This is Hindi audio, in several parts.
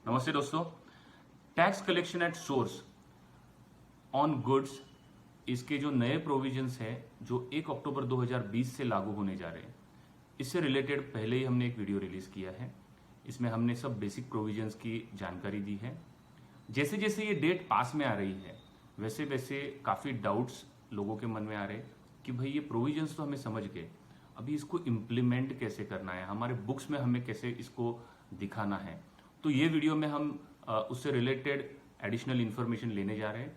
नमस्ते दोस्तों। Tax collection at source on goods, इसके जो नए प्रोविजंस है जो 1 अक्टूबर 2020 से लागू होने जा रहे हैं, इससे रिलेटेड पहले ही हमने एक वीडियो रिलीज किया है। इसमें हमने सब बेसिक प्रोविजंस की जानकारी दी है। जैसे जैसे ये डेट पास में आ रही है वैसे वैसे काफ़ी डाउट्स लोगों के मन में आ रहे हैं कि भाई ये प्रोविजंस तो हमें समझ गए, अभी इसको इम्प्लीमेंट कैसे करना है, हमारे बुक्स में हमें कैसे इसको दिखाना है। तो ये वीडियो में हम उससे रिलेटेड एडिशनल इन्फॉर्मेशन लेने जा रहे हैं।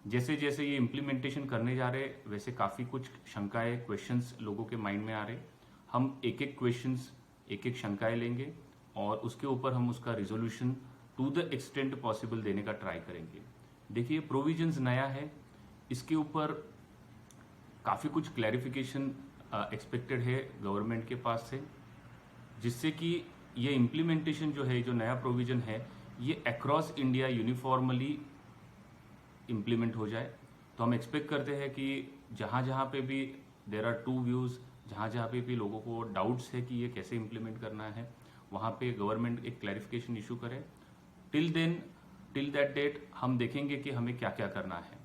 जैसे जैसे ये इम्प्लीमेंटेशन करने जा रहे हैं वैसे काफ़ी कुछ शंकाएं, क्वेश्चंस लोगों के माइंड में आ रहे हैं। हम एक एक क्वेश्चंस, एक एक शंकाएं लेंगे और उसके ऊपर हम उसका resolution to the extent possible देने का ट्राई करेंगे। देखिए, प्रोविजंस नया है, इसके ऊपर काफ़ी कुछ क्लैरिफिकेशन एक्सपेक्टेड है गवर्नमेंट के पास से, जिससे कि ये इम्प्लीमेंटेशन जो है, जो नया प्रोविजन है, ये अक्रॉस इंडिया यूनिफॉर्मली इम्प्लीमेंट हो जाए। तो हम एक्सपेक्ट करते हैं कि जहाँ जहाँ पे भी देयर आर टू व्यूज़, जहाँ जहाँ पे भी लोगों को डाउट्स है कि ये कैसे इम्प्लीमेंट करना है, वहाँ पे गवर्नमेंट एक क्लैरिफिकेशन इशू करे। टिल दैट डेट हम देखेंगे कि हमें क्या क्या करना है।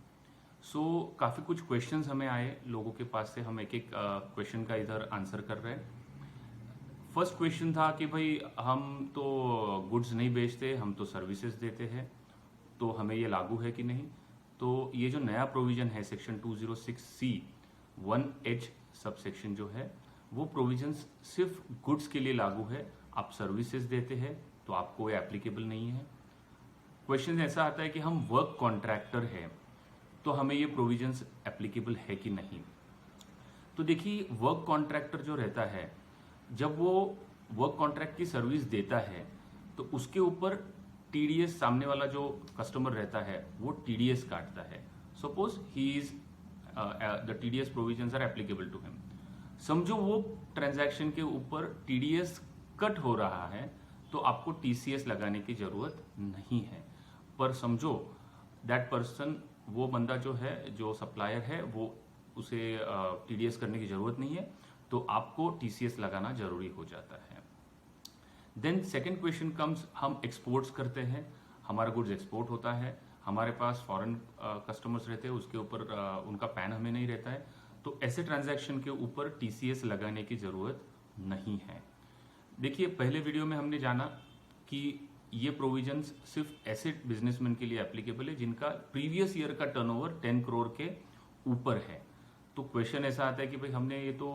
काफ़ी कुछ क्वेश्चंस हमें आए लोगों के पास से, हम एक एक क्वेश्चन का इधर आंसर कर रहे हैं। फर्स्ट क्वेश्चन था कि भाई हम तो गुड्स नहीं बेचते, हम तो सर्विसेज देते हैं, तो हमें ये लागू है कि नहीं। तो ये जो नया प्रोविजन है section 206C 1H sub section जो है, वो प्रोविजंस सिर्फ गुड्स के लिए लागू है। आप सर्विसेज देते हैं तो आपको ये एप्लीकेबल नहीं है। क्वेश्चन ऐसा आता है कि हम वर्क कॉन्ट्रैक्टर है तो हमें ये प्रोविजंस एप्लीकेबल है कि नहीं। तो देखिए, वर्क कॉन्ट्रैक्टर जो रहता है, जब वो वर्क कॉन्ट्रैक्ट की सर्विस देता है तो उसके ऊपर टीडीएस, सामने वाला जो कस्टमर रहता है वो टीडीएस काटता है। Suppose he is the TDS provisions are applicable to him. समझो वो ट्रांजैक्शन के ऊपर टीडीएस कट हो रहा है तो आपको टीसीएस लगाने की जरूरत नहीं है। पर समझो दैट पर्सन, वो बंदा जो है, जो सप्लायर है, वो उसे टीडीएस करने की जरूरत नहीं है, तो आपको टीसीएस लगाना जरूरी हो जाता है। देन सेकेंड क्वेश्चन कम्स, हम एक्सपोर्ट्स करते हैं, हमारा गुड्स एक्सपोर्ट होता है, हमारे पास फॉरेन कस्टमर्स रहते हैं, उसके ऊपर उनका पैन हमें नहीं रहता है, तो ऐसे ट्रांजैक्शन के ऊपर टीसीएस लगाने की जरूरत नहीं है। देखिए, पहले वीडियो में हमने जाना कि ये प्रोविजंस सिर्फ ऐसे बिजनेसमैन के लिए एप्लीकेबल है जिनका प्रीवियस ईयर का टर्नओवर 10 करोड़ के ऊपर है। तो क्वेश्चन ऐसा आता है कि भाई हमने ये तो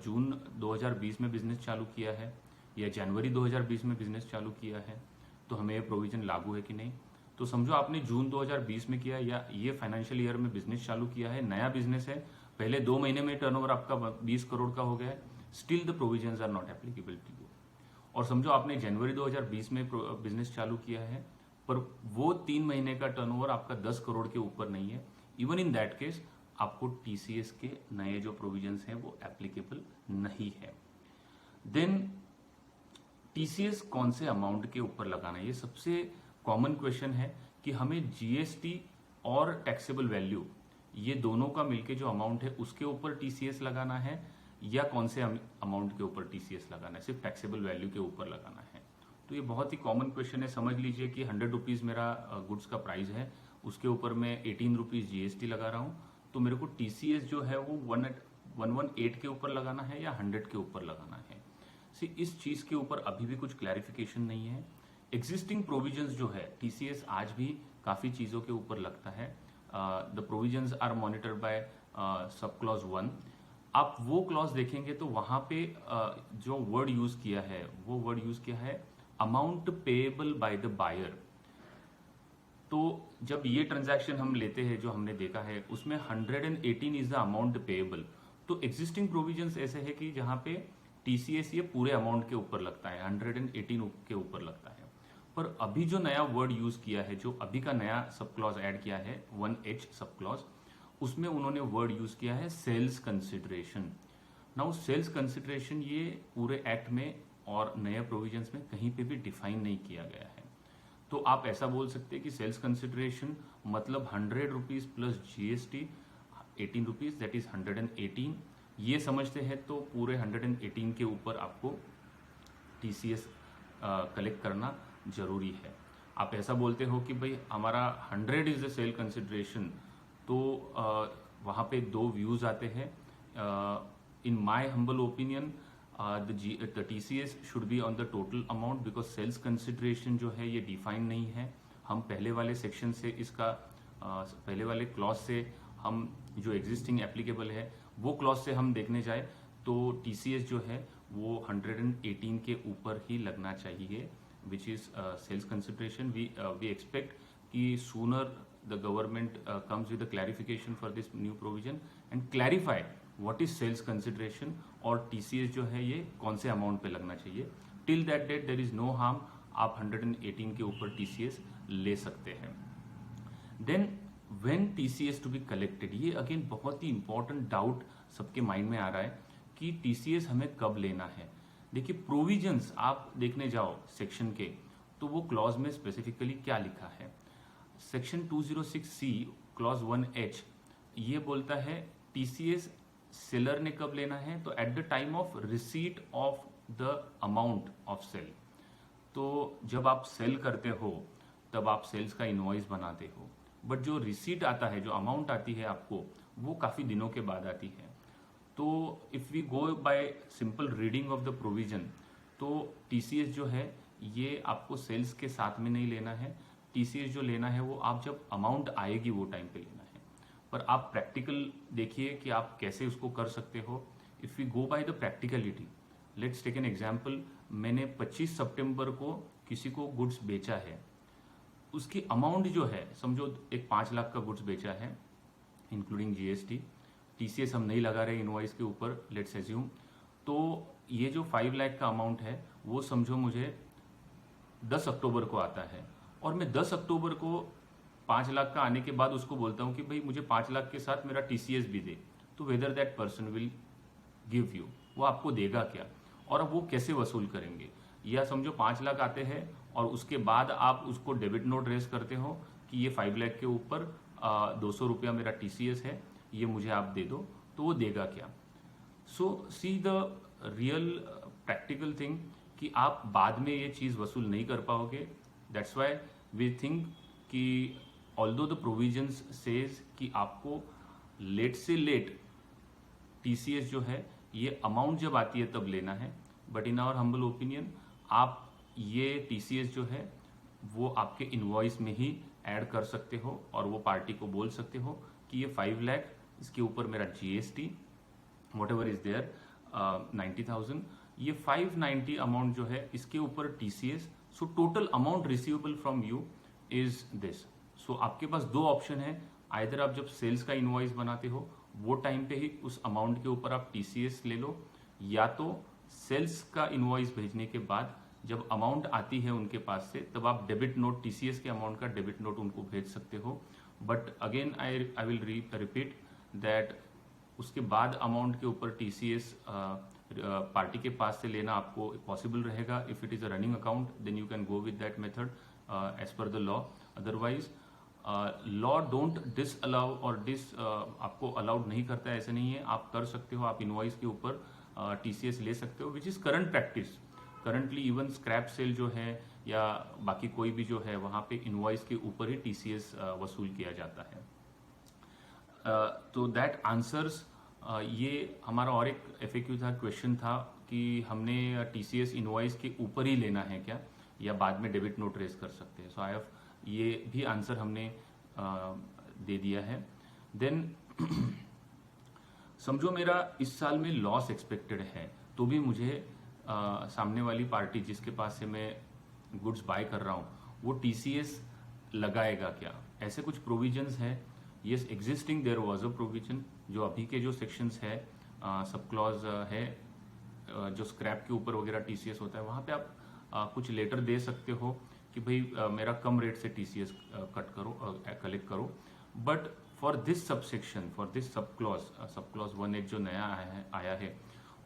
जून 2020 में बिजनेस चालू किया है या जनवरी 2020 में बिजनेस चालू किया है, तो हमें ये प्रोविजन लागू है कि नहीं। तो समझो आपने जून 2020 में किया या ये फाइनेंशियल ईयर में बिजनेस चालू किया है, नया बिजनेस है, पहले 2 महीने में टर्नओवर आपका 20 करोड़ का हो गया है, still the provisions are not applicable to you. और समझो आपने जनवरी 2020 में बिजनेस चालू किया है पर वो 3 महीने का टर्नओवर आपका 10 करोड़ के ऊपर नहीं है, इवन इन दैट केस आपको टीसीएस के नए जो प्रोविजंस हैं वो एप्लीकेबल नहीं है। देन टीसीएस कौन से अमाउंट के ऊपर लगाना है, ये सबसे कॉमन क्वेश्चन है कि हमें जीएसटी और टैक्सेबल वैल्यू, ये दोनों का मिलके जो अमाउंट है उसके ऊपर टीसीएस लगाना है या कौन से अमाउंट के ऊपर टीसीएस लगाना है, सिर्फ टैक्सेबल वैल्यू के ऊपर लगाना है। तो ये बहुत ही कॉमन क्वेश्चन है। समझ लीजिए कि 100 रुपीज मेरा गुड्स का प्राइस है, उसके ऊपर मैं 18 रुपीज जीएसटी लगा रहा हूँ, तो मेरे को टीसीएस जो है वो 118 के ऊपर लगाना है या 100 के ऊपर लगाना है। इस चीज के ऊपर अभी भी कुछ क्लैरिफिकेशन नहीं है। एग्जिस्टिंग प्रोविजंस जो है, टीसीएस आज भी काफी चीजों के ऊपर लगता है। The provisions are monitored by sub clause 1। आप वो क्लॉज देखेंगे तो वहां पे जो वर्ड यूज किया है, वो वर्ड यूज किया है amount payable by the buyer. तो जब ये ट्रांजैक्शन हम लेते हैं, जो हमने देखा है, उसमें 118 इज द अमाउंट पेएबल। तो एग्जिस्टिंग प्रोविजंस ऐसे है कि जहां पे टीसीएस ये पूरे अमाउंट के ऊपर लगता है, 118 के ऊपर लगता है। पर अभी जो नया वर्ड यूज किया है, जो अभी का नया सब क्लॉज ऐड किया है 1H सब क्लॉज, उसमें उन्होंने वर्ड यूज किया है sales consideration. Now sales consideration ये पूरे एक्ट में और नए प्रोविजंस में कहीं पे भी डिफाइन नहीं किया गया है। तो आप ऐसा बोल सकते हैं कि सेल्स कंसिडरेशन मतलब 100 rupees plus GST 18 rupees, that is 118, ये समझते हैं। तो पूरे 118 के ऊपर आपको टीसीएस कलेक्ट करना जरूरी है। आप ऐसा बोलते हो कि भाई हमारा 100 इज द सेल कंसिडरेशन, तो वहाँ पे दो व्यूज आते हैं. In my humble opinion the TCS should be on the total amount, because sales consideration जो है ये डिफाइन नहीं है. हम पहले वाले सेक्शन से इसका पहले वाले क्लॉज से हम जो एग्जिस्टिंग एप्लीकेबल है वो क्लॉज से हम देखने जाए तो TCS जो है वो 118 के ऊपर ही लगना चाहिए, which is sales consideration. We expect कि sooner the government comes with a clarification for this new provision and clarify what is sales consideration और TCS जो है ये कौन से अमाउंट पे लगना चाहिए. Till that date there is no harm, आप 118 के ऊपर TCS ले सकते हैं. Then when TCS to be collected, ये अगेन बहुत ही इंपॉर्टेंट डाउट सबके माइंड में आ रहा है कि TCS हमें कब लेना है. देखिए प्रोविजंस आप देखने जाओ सेक्शन के, तो वो क्लॉज में स्पेसिफिकली क्या लिखा है. सेक्शन 206C क्लॉज 1H ये बोलता है TCS सेलर ने कब लेना है, तो at the time of receipt of the amount of sale. तो जब आप सेल करते हो तब आप सेल्स का इनवॉइस बनाते हो, बट जो रिसीट आता है, जो अमाउंट आती है आपको, वो काफी दिनों के बाद आती है. तो if we go by simple reading of the provision, तो TCS जो है ये आपको सेल्स के साथ में नहीं लेना है. TCS जो लेना है वो आप जब अमाउंट आएगी वो टाइम पे लेना है. पर आप प्रैक्टिकल देखिए कि आप कैसे उसको कर सकते हो. If we go by the practicality, let's take an example. मैंने 25 सितंबर को किसी को गुड्स बेचा है, उसकी अमाउंट जो है समझो एक 5 लाख का गुड्स बेचा है इंक्लूडिंग GST. TCS हम नहीं लगा रहे इनवॉइस के ऊपर, लेट्स एज्यूम. तो ये जो 5 लाख का अमाउंट है वो समझो मुझे 10 अक्टूबर को आता है, और मैं 10 अक्टूबर को 5 लाख का आने के बाद उसको बोलता हूँ कि भाई मुझे 5 लाख के साथ मेरा TCS भी दे, तो whether that person will give you, वो आपको देगा क्या और अब वो कैसे वसूल करेंगे. या समझो 5 लाख आते हैं और उसके बाद आप उसको डेबिट नोट रेस करते हो कि ये 5 लाख के ऊपर 200 रुपया मेरा TCS है, ये मुझे आप दे दो, तो वो देगा क्या. So see the real practical thing कि आप बाद में ये चीज़ वसूल नहीं कर पाओगे. दैट्स वाई वी थिंक कि ऑल्दो द प्रोविजंस सेज कि आपको लेट से लेट TCS जो है ये अमाउंट जब आती है तब लेना है, but in our humble opinion आप ये TCS जो है वो आपके इनवॉइस में ही ऐड कर सकते हो और वो पार्टी को बोल सकते हो कि ये 5 लाख, इसके ऊपर मेरा GST whatever is there 90,000, ये 590 अमाउंट जो है इसके ऊपर TCS. So total amount receivable from you is this. So आपके पास दो ऑप्शन है, आइदर आप जब सेल्स का इनवॉइस बनाते हो वो टाइम पे ही उस अमाउंट के ऊपर आप TCS ले लो, या तो सेल्स का इनवॉइस भेजने के बाद जब अमाउंट आती है उनके पास से तब आप डेबिट नोट TCS के अमाउंट का डेबिट नोट उनको भेज सकते हो. But again I will repeat that उसके बाद अमाउंट के ऊपर TCS पार्टी के पास से लेना आपको पॉसिबल रहेगा. If it is a running account then you can go with that method as per the law. Otherwise law don't disallow और आपको अलाउड नहीं करता है, ऐसे नहीं है, आप कर सकते हो. आप इनवॉइस के ऊपर TCS ले सकते हो, which is current practice. Currently even scrap sale जो है या बाकी कोई भी जो है वहाँ पे इनवॉइस के ऊपर ही TCS वसूल किया जाता है. तो दैट आंसर्स ये हमारा और एक FAQ था, क्वेश्चन था कि हमने TCS इनवॉइस के ऊपर ही लेना है क्या या बाद में डेबिट नोट रेज कर सकते हैं. सो आई हैव ये भी आंसर हमने दे दिया है. देन समझो मेरा इस साल में लॉस एक्सपेक्टेड है, तो भी मुझे सामने वाली पार्टी जिसके पास से मैं गुड्स बाय कर रहा हूँ वो TCS लगाएगा क्या. ऐसे कुछ प्रोविजंस है. Yes, existing there was a provision, जो अभी के जो सेक्शंस है सब क्लॉज है जो स्क्रैप के ऊपर वगैरह TCS होता है, वहाँ पे आप कुछ लेटर दे सकते हो कि भाई मेरा कम रेट से TCS कट करो, कलेक्ट करो. But for this sub section, for this sub clause 1H जो नया आया है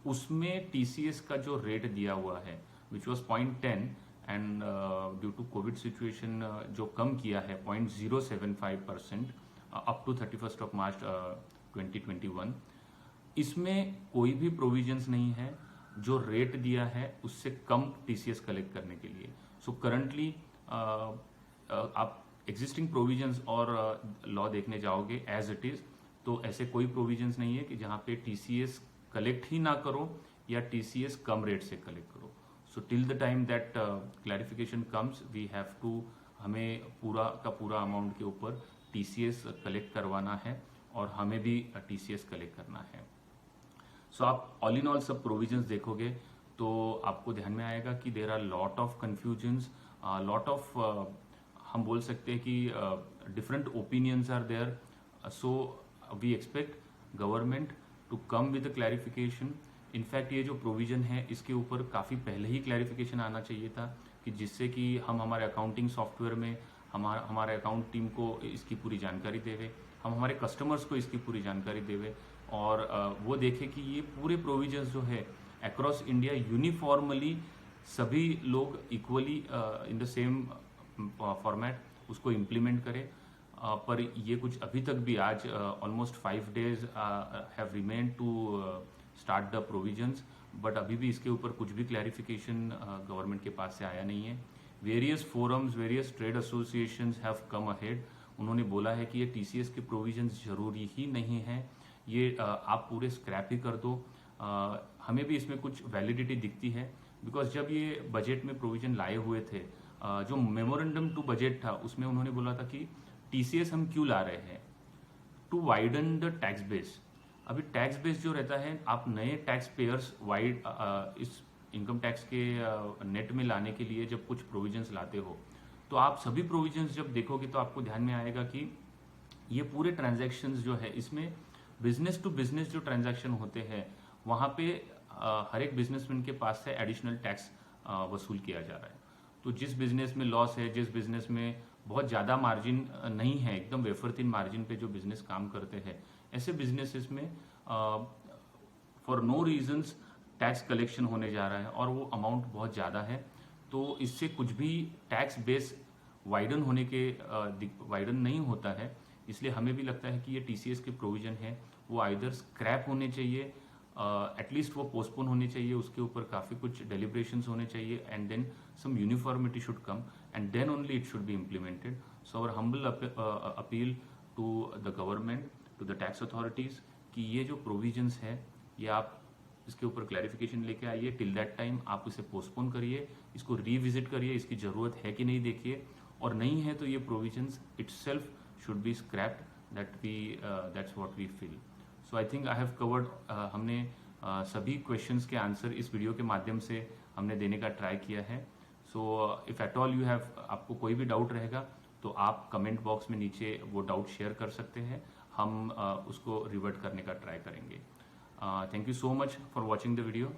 उसमें TCS का जो रेट दिया हुआ है which was 0.10 and due to covid situation जो कम किया है 0.075% अप टू 31 मार्च 2021. इसमें कोई भी प्रोविजंस नहीं है जो रेट दिया है उससे कम TCS कलेक्ट करने के लिए. सो करंटली आप एग्जिस्टिंग प्रोविजंस और लॉ देखने जाओगे एज इट इज, तो ऐसे कोई प्रोविजंस नहीं है कि जहाँ पे टीसीएस कलेक्ट ही ना करो या टीसीएस कम रेट से कलेक्ट करो. So till the time that clarification comes we have to, हमें पूरा का पूरा अमाउंट के ऊपर टीसीएस कलेक्ट करवाना है और हमें भी टीसीएस कलेक्ट करना है. सो आप ऑल इन ऑल सब प्रोविजंस देखोगे तो आपको ध्यान में आएगा कि there are lot of confusions, lot of हम बोल सकते हैं कि different opinions are there. So we expect government to come with clarification. In fact ये जो प्रोविजन है इसके ऊपर काफ़ी पहले ही क्लैरिफिकेशन आना चाहिए था कि जिससे कि हम हमारे अकाउंटिंग सॉफ्टवेयर में हमारे अकाउंट टीम को इसकी पूरी जानकारी देवे, हम हमारे कस्टमर्स को इसकी पूरी जानकारी देवे और वो देखे कि ये पूरे प्रोविजंस जो है अक्रॉस इंडिया यूनिफॉर्मली सभी लोग equally in the same format उसको इम्प्लीमेंट करें. पर ये कुछ अभी तक भी आज almost 5 days have remain to start the provisions, but अभी भी इसके ऊपर कुछ भी क्लैरिफिकेशन गवर्नमेंट के पास से आया नहीं है. Various forums, various trade associations have come ahead. उन्होंने बोला है कि ये टीसीएस के प्रोविजंस जरूरी ही नहीं है, ये आप पूरे स्क्रैप ही कर दो. हमें भी इसमें कुछ वैलिडिटी दिखती है बिकॉज जब ये बजट में प्रोविजन लाए हुए थे, जो मेमोरेंडम टू बजट था उसमें उन्होंने बोला था कि टीसीएस हम क्यों ला रहे हैं, to widen the tax base. अभी टैक्स बेस जो रहता है, आप नए टैक्स पेयर्स वाइड इस इनकम टैक्स के नेट में लाने के लिए जब कुछ प्रोविजंस लाते हो तो आप सभी प्रोविजंस जब देखोगे तो आपको ध्यान में आएगा कि ये पूरे ट्रांजैक्शंस जो है इसमें बिजनेस टू बिजनेस जो ट्रांजैक्शन होते हैं वहाँ पे हर एक बिजनेसमैन के पास से एडिशनल टैक्स वसूल किया जा रहा है. तो जिस बिजनेस में लॉस है, जिस बिजनेस में बहुत ज़्यादा मार्जिन नहीं है, एकदम वेफर थिन मार्जिन पे जो बिजनेस काम करते हैं, ऐसे बिजनेसेस में for no reasons tax collection होने जा रहा है और वो अमाउंट बहुत ज़्यादा है. तो इससे कुछ भी टैक्स बेस वाइडन होने के वाइडन नहीं होता है. इसलिए हमें भी लगता है कि ये टीसीएस के प्रोविजन है वो आइदर स्क्रैप होने चाहिए, एटलीस्ट वो पोस्टपोन होने चाहिए, उसके ऊपर काफ़ी कुछ डेलिब्रेशंस होने चाहिए and then some uniformity should come and then only it should be implemented. So our humble appeal to the government, to the tax authorities कि ये जो प्रोविजंस है ये आप इसके ऊपर क्लैरिफिकेशन लेके आइए. टिल दैट टाइम आप इसे पोस्टपोन करिए, इसको रिविजिट करिए, इसकी ज़रूरत है कि नहीं देखिए, और नहीं है तो ये provisions itself should be scrapped. That's what we feel. So I think I have covered, हमने सभी क्वेश्चंस के आंसर इस वीडियो के माध्यम से हमने देने का ट्राई किया है. So if at all you have, आपको कोई भी डाउट रहेगा तो आप कमेंट बॉक्स में नीचे वो डाउट शेयर कर सकते हैं, हम उसको रिवर्ट करने का ट्राई करेंगे. Thank you so much for watching the video.